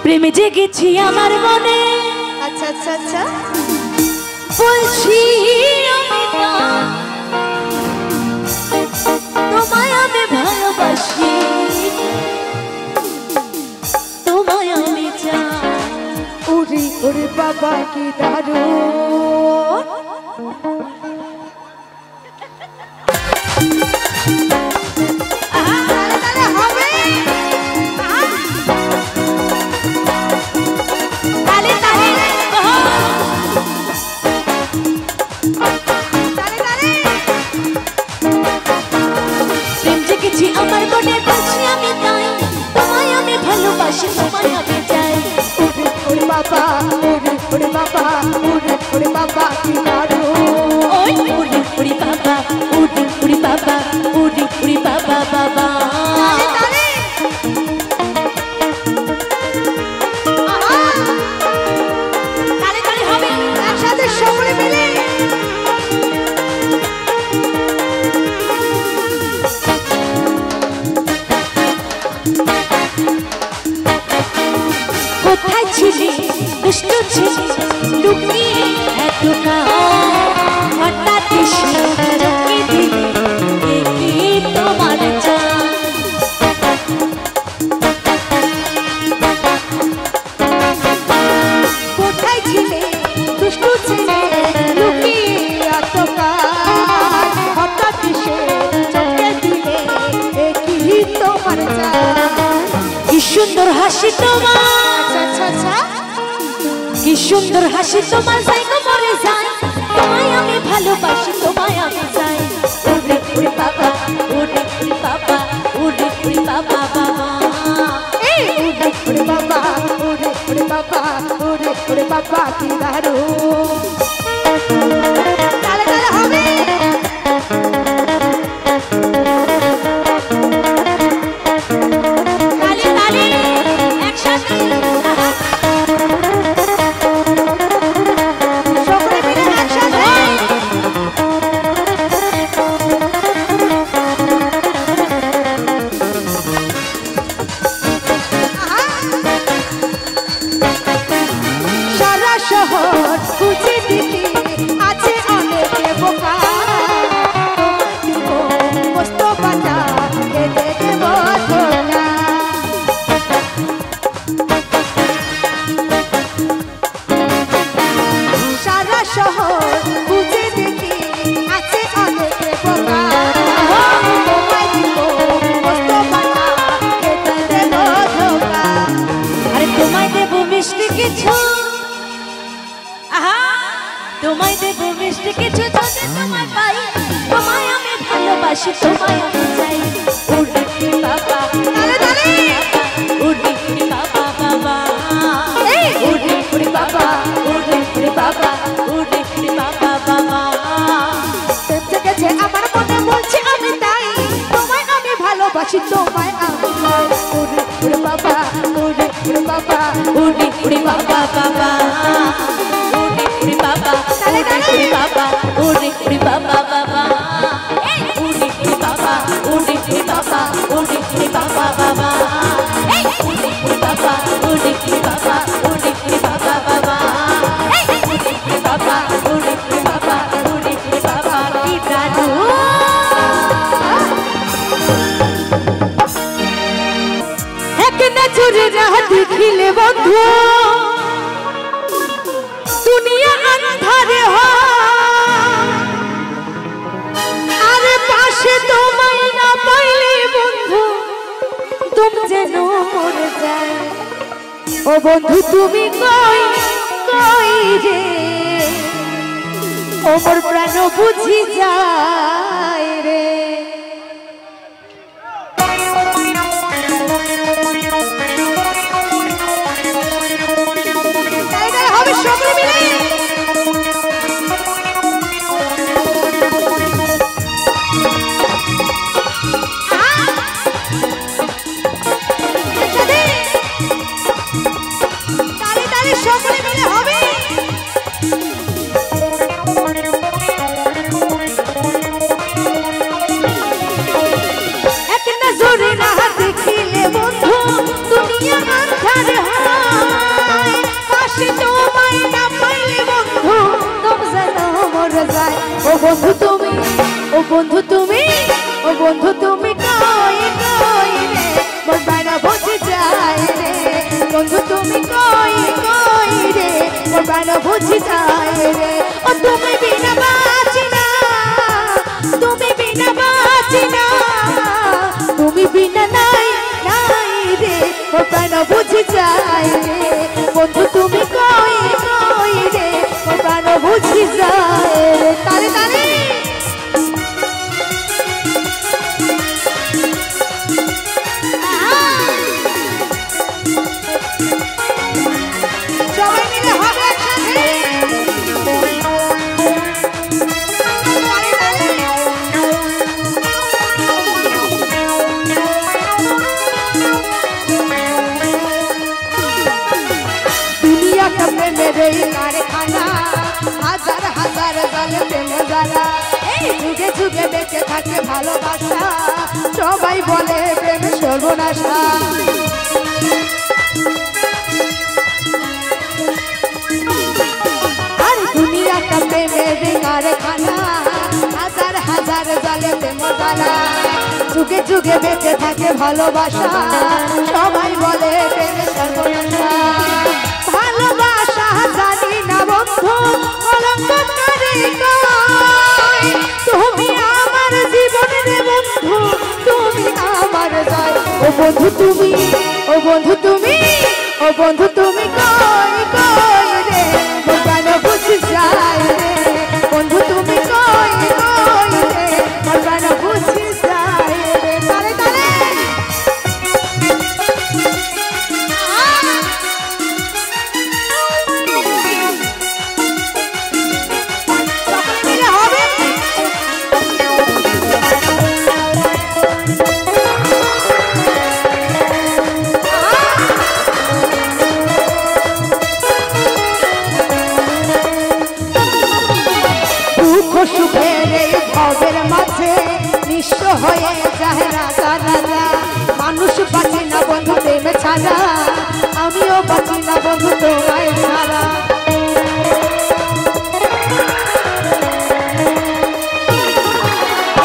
প্রেমে জেগেছি আমার মনে। আচ্ছা আচ্ছা আচ্ছা বলছি আমি না তোমায় আমি ভালোবাসি, তোমায় আমি চাই। ওরে ওরে বাবা কি দারুণ। আমার মনে বলছি আমি তাই, তোমায় আমি ভালোবাসি, তোমায় আমি চাই। ওরে ওরে বাবা, ওরে ওরে বাবা, ওরে ওরে বাবা কি দারুণ। ওরে ওরে বাবা, ওরে ওরে বাবা, ওরে ওরে বাবা বাবা। তালে তালে হবে একসাথে সকলে মিলে। কোথায় ছিলি দুষ্টু ছিলি লুকিয়ে এতটা, হঠাৎ এসে চমকে দিলি কি তোমার চাই। কোথায় ছিলে দুষ্টু ছিলে লুকিয়ে এতকাল, হঠাৎ এসে চমকে দিলে কি তোমার চাই। কি সুন্দর হাসি তোমার, আচ্ছা আচ্ছা কি সুন্দর হাসি তোমার, যাই গো মরে যাই, তোমায় আমি ভালোবাসি, তোমায় আমি চাই। ওরে ওরে বাবা, ওরে ওরে বাবা, ওরে ওরে বাবা বাবা। এই ওরে ওরে বাবা, ওরে ওরে বাবা, ওরে ওরে বাবা কি দারুণ। তালে তালে হবে। তালে তালে একসাথে সকলে মিলে একসাথে। সারা শহর খুঁজে দেখি আছে অনেকে বোকা, দিব মস্ত বাটা কেটে দেব ধোকা। সারা শহর খুঁজে দেখি আছে অনেকে বোকা, তোমায় দিব মস্ত বাটা কেটে দেব ধোকা। আরে তোমায় দেবো মিষ্টি কিছু, আহা তোমায় দেবো মিষ্টি কিছু, যদি তোমায় পাই, তোমায় আমি ভালোবাসি, তোমায় আমি চাই। ওরে ওরে বাবা, তালে তালে। ওরে ওরে বাবা বাবা। এই ওরে ওরে বাবা, ওরে ওরে বাবা, ওরে ওরে বাবা বাবা। প্রেম জেগেছে আমার মনে বলছি আমি তাই, তোমায় আমি ভালোবাসি, তোমায় আমি চাই। ওরে ওরে বাবা, ওরে ওরে বাবা, ওরে ওরে বাবা বাবা। ওরে ওরে বাবা, তালে তালে। ওরে বাবা, ওরে ওরে বাবা বাবা। এই ওরে ওরে বাবা, ওরে ওরে বাবা, ওরে ওরে বাবা বাবা। এই ওরে ওরে বাবা, ওরে ওরে বাবা, ওরে ওরে বাবা বাবা। এই ওরে ওরে বাবা, ওরে ওরে বাবা, ওরে ওরে বাবা। কি দারুণ। এক নজরে রাহ দেখিলে বন্ধু দুনিয়া আন্ধারে হয়, আরে পাশে তোমায় না পাইলে বন্ধু তুমি যেন মরে যায়। ও বন্ধু তুমি কই কই রে, ও মোর প্রাণ বুঝি যায় রে। হবে সকলে মিলে। তালে তালে সকলে মিলে হবে। এক নজরে না দেখিলে বন্ধু দুনিয়া আন্ধার হয়, ভালোবাসি তোমায় না পাইলে বন্ধু দম যেন মরে যায়। ও বন্ধু তুমি, ও বন্ধু তুমি, ও বন্ধু তুমি কই কই রে মোর প্রাণ বুঝি যায় রে। বন্ধু তুমি কই কই রে মোর প্রাণ বুঝি যায় রে। ও তুমি বিনা বাঁচি না, তুমি বিনা বাঁচি না, তুমি বিনা নাই নাই রে মোর প্রাণ বুঝি যায় রে। বন্ধু তুমি কই কই রে মোর প্রাণ বুঝি যায় রে। তালে তালে সবাই মিলে হবে একসাথে। दुनिया का मेरे कारखाना হাজার হাজার জালে প্রেমে জ্বালা। এই যুগে যুগে বেঁচে থাকে ভালোবাসা, সবাই বলে প্রেমে সর্বনাশা। আর দুনিয়া কা প্রেমের কারখানা হাজার হাজার জালে প্রেমে জ্বালা। যুগে যুগে বেঁচে থাকে ভালোবাসা, সবাই বলে প্রেমে সর্বনাশা। ভালোবাসা জানি না বন্ধু কলঙ্ককারী কয়, তুমি আমার জীবনের বন্ধু, তুমি আমার জয়। ও বন্ধু তুমি, ও বন্ধু তুমি, ও বন্ধু তুমি কই কই রে মোর প্রাণ বুঝি যায় রে। বন্ধু তুমি কই কই রে মোর প্রাণ বুঝি যায় রে। তালে তালে সুখের এই ভবের মাঝে নিঃস্ব হয়ে যায় রাজা রাজা। মানুষ বাঁচি না বন্ধু প্রেমে ছাড়া, আমিও বাঁচি না বন্ধু তোমায় ছাড়া।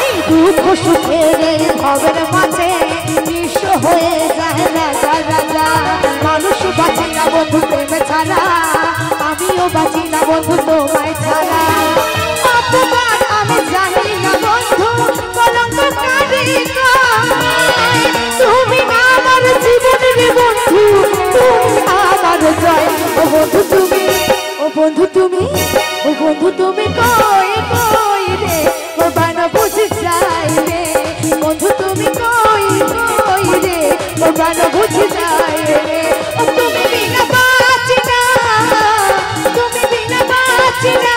এই দুঃখ সুখের এই ভবের মাঝে নিঃস্ব হয়ে যায় রাজা রাজা। মানুষ বাঁচি না বন্ধু প্রেমে ছাড়া, আমিও বাঁচি না বন্ধু তোমায় ছাড়া। অপমান আমি জানি না বন্ধু কলঙ্ককারী কয়, তুমি আমার জীবনের বন্ধু, তুমি আমার জয়। ও বন্ধু তুমি, ও বন্ধু তুমি, ও বন্ধু তুমি কই কই রে মোর প্রাণ বুঝি যায় রে। বন্ধু তুমি কই কই রে মোর প্রাণ বুঝি যায় রে। ও তুমি বিনা বাঁচি না, তুমি বিনা বাঁচি না,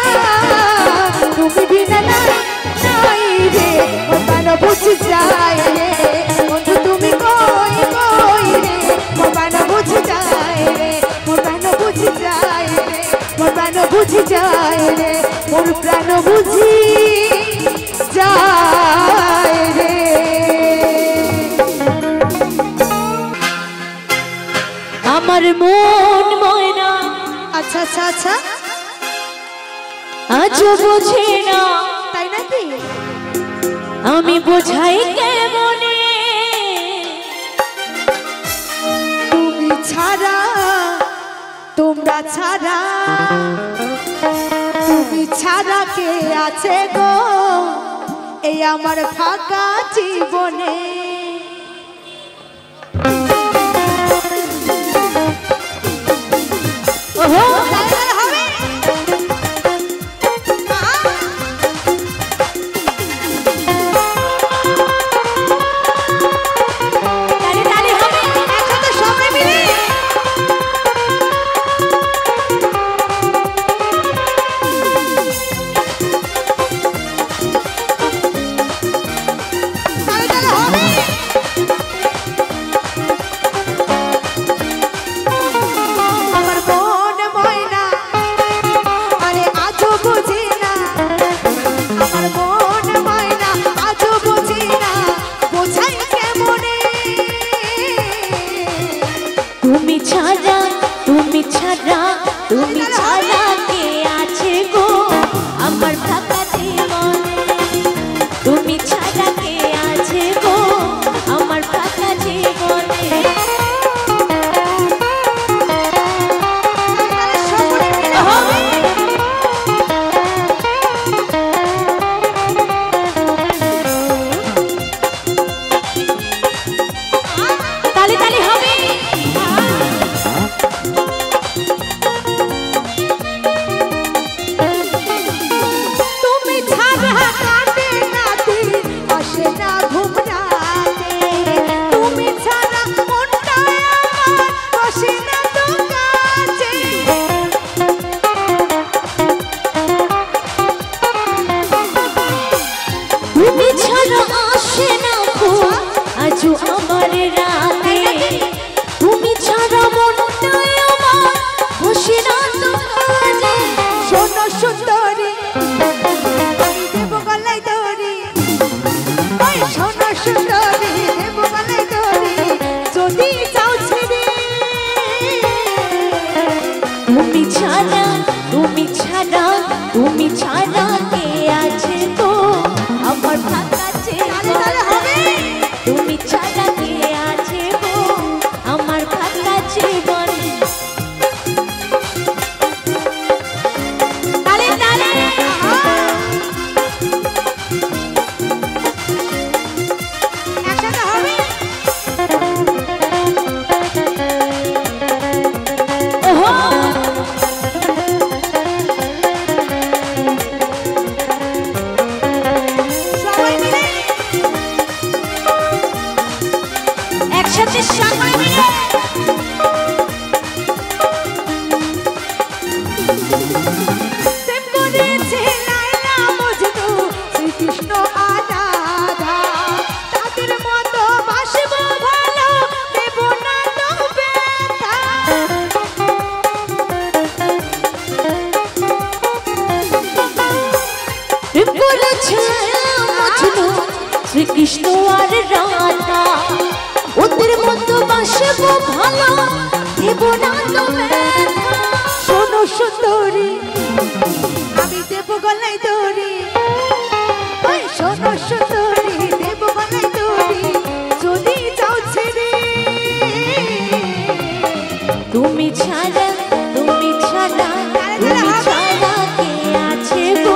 তুমি বিনা নাই নাই রে মোর প্রাণ বুঝি যায় রে। বন্ধু তুমি কই কই রে মোর প্রাণ বুঝি যায় রে। মোর প্রাণ বুঝি যায় রে, মোর প্রাণ বুঝি যায় রে, মোর প্রাণ বুঝি যায় রে। আমার মন ময়না আচ্ছা আচ্ছা আচ্ছা, আজও বোঝে না, তাই নাকি? আমি বোঝাই কেমনে। তুমি ছাড়া, তোমরা ছাড়া, তুমি ছাড়া কে আছে গো এই আমার ফাঁকা জীবনে। ওহো হবে তালে তালে হবে একসাথে সবাই মিলে। তালে তালে হবে। আমার মন ময়না আরে আজও বুঝি না, আমার মন ময়না আজও বুঝি না, বোঝাই কেমনে। তুমি ছাড়া, তুমি ছাড়া তুমি ছাড়া কে আছে গো আমার ফাঁকা জীবনে তুমি ছাড়া কে আছে গো আমার ফাঁকা জীবনে তালি তালি হবে তুমি ছাড়া কাটে না দিন আসে না ঘুম রাতে তুমি ছাড়া মনটা আমার বসে না তো কাছে তুমি ছাড়া আসে না ঘুম আজও আমার রাতে তুমি ছাড়া মনটা আমার বসে না তো কাজে শোনো সুন্দরী আমি দেব গলায় দড়ি ওই শোনো সুন্দরী দেব গলায় দড়ি যদি চাও ছেড়ে তুমি ছাড়া তুমি ছাড়া তুমি ছাড়া কে আছে তো আমার ফাঁকা জীবন তুমি ছাড়া কে আছে গো আমার ফাঁকা জীবন তালে তালে একসাথে হবে ওহো সবাই মিলে একসাথে সবাই মিলে প্রেম করেছে লায়লা মজনু শ্রীকৃষ্ণ আর রাধা তাদের মতো বাসবো ভালো দেব না তো ব্যথা প্রেম করেছে মজনু শ্রীকৃষ্ণ আর রাধা ওদের মতো বাসবো ভালো দেব না তো ব্যথা শোনো সুন্দরী আমি দেব গলায় দড়ি ওই শোনো সুন্দরী দেব গলায় দড়ি যদি চাও ছেড়ে তুমি ছাড়া তুমি ছাড়া তুমি ছাড়া কে আছে গো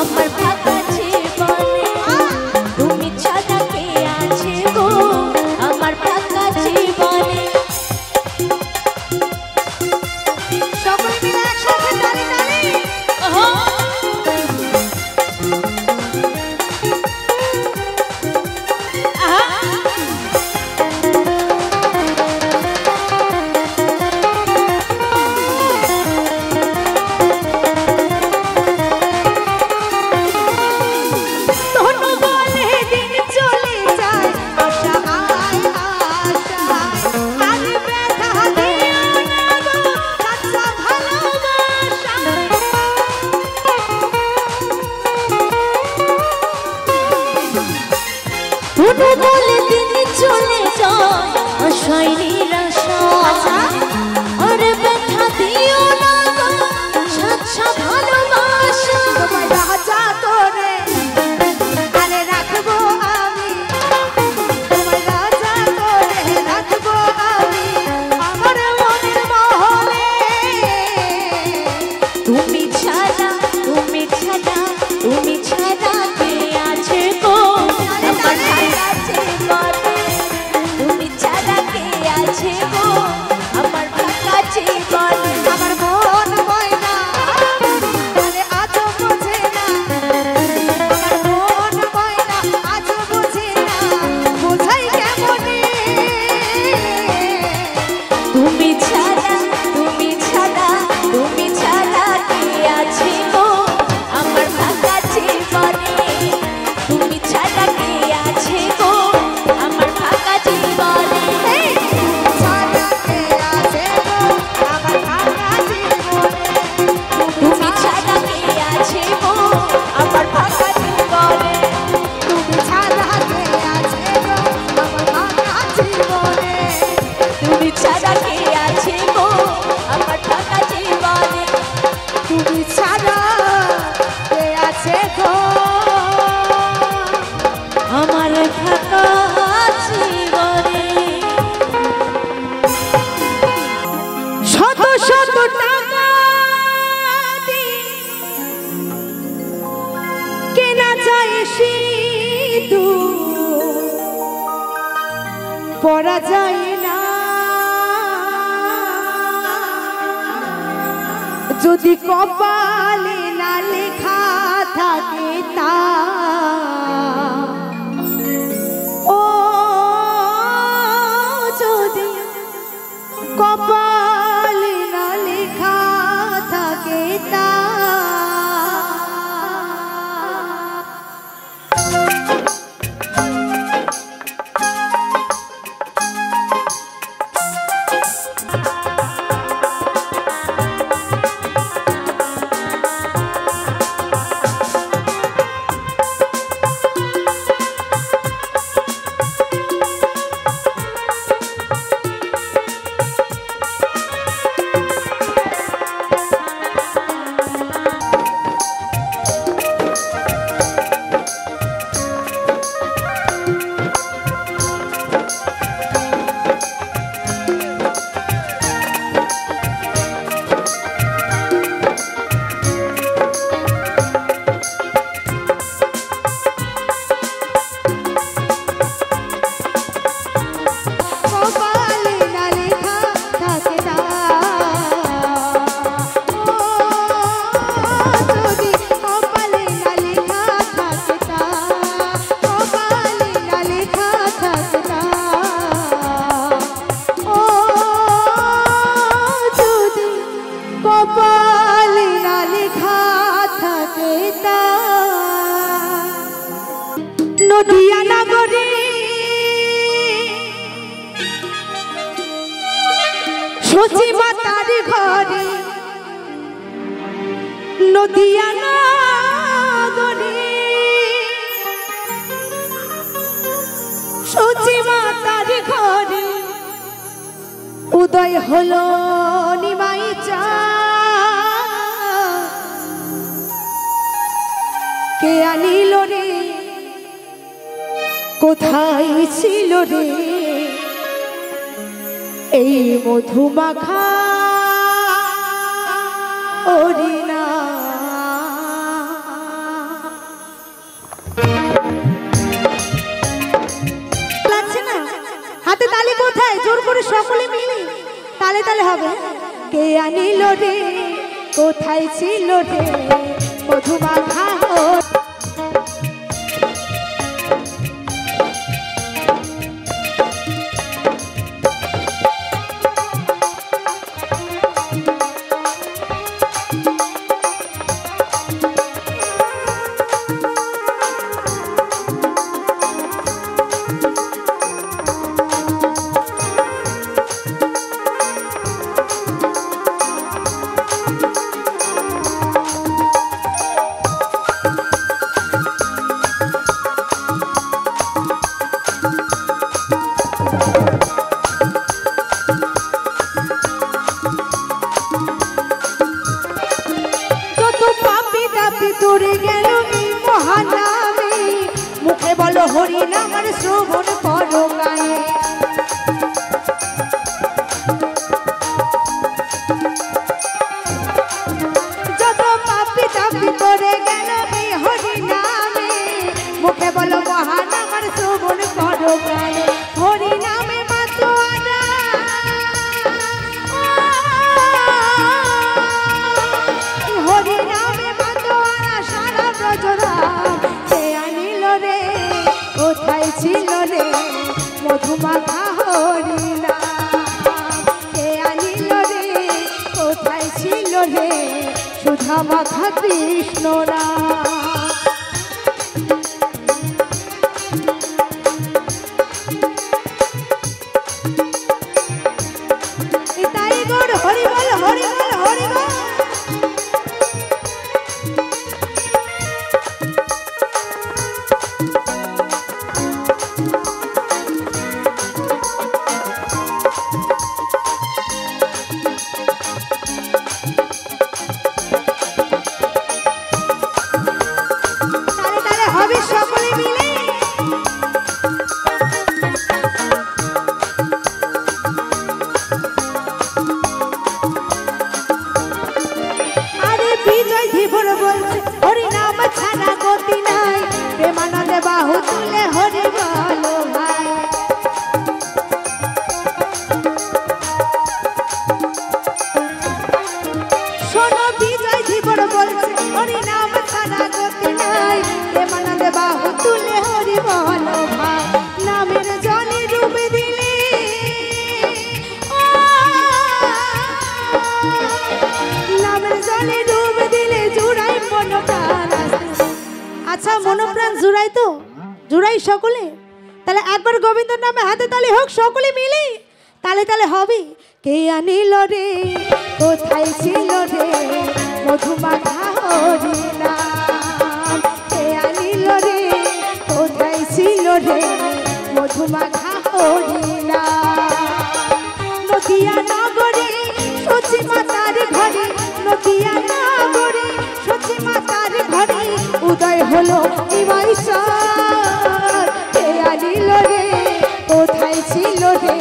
আমার ফাঁকা জীবনে তুমি ছাড়া কে আছে গো আমার ফাঁকা জীবনে সকলে মিলে একসাথে তালি তালি ওহো আহা শত টাকা কেনা যায় সিঁদুর পরা যায় না যদি কপালে না লেখা থাকে তা ও যদি কপালে না লেখা থাকে তা নদিয়া নগরে সচি মাতার ঘরে নদিয়া নগরে সচি মাতার ঘরে উদয় হলো নিমাই চা কে আনিল রে কোথায় ছিল রে এই মধুমাখা ওরিনা লাগছে না হাতে তালি কোথায় জোর করে সকলে মিলে তালে তালে হবে কে আনিল রে কোথায় ছিল রে মধুমাখা তোরে গেল মহানামে মুখে বলো হরি নামের শ্রবণ করো গায়ে যত পাপি তাপি তোরে গেল হরি নামে মুখে বলো মহানামের শ্রবণ করো গায়ে হরি নামে মাতোয়ারা হরি নামে কোথায় ছিল রে মধুমাখা হরিনা কে আনিল রে কোথায় ছিল রে সুধা মাখা কৃষ্ণরা তাই গৌর হরি বল হরি বল হরি বল আচ্ছা মনোপ্রাণ জুড়াই তো, জুড়াই সকলে। তাহলে একবার গোবিন্দর নামে হাতে তালি হোক সকলে মিলে, তালে তালে হবে। কে আনিল রে কোথায় ছিল রে মধুমাখা হরিনাম, কে আনিল রে কোথায় ছিল রে মধুমাখা হরিনাম। নদিয়া নগরে সচি মাতার ঘরে, নদিয়া নগরে সচি মাতার ঘরে উদয় হলো নিমাইশার। কে আনিল রে কোথায় ছিল রে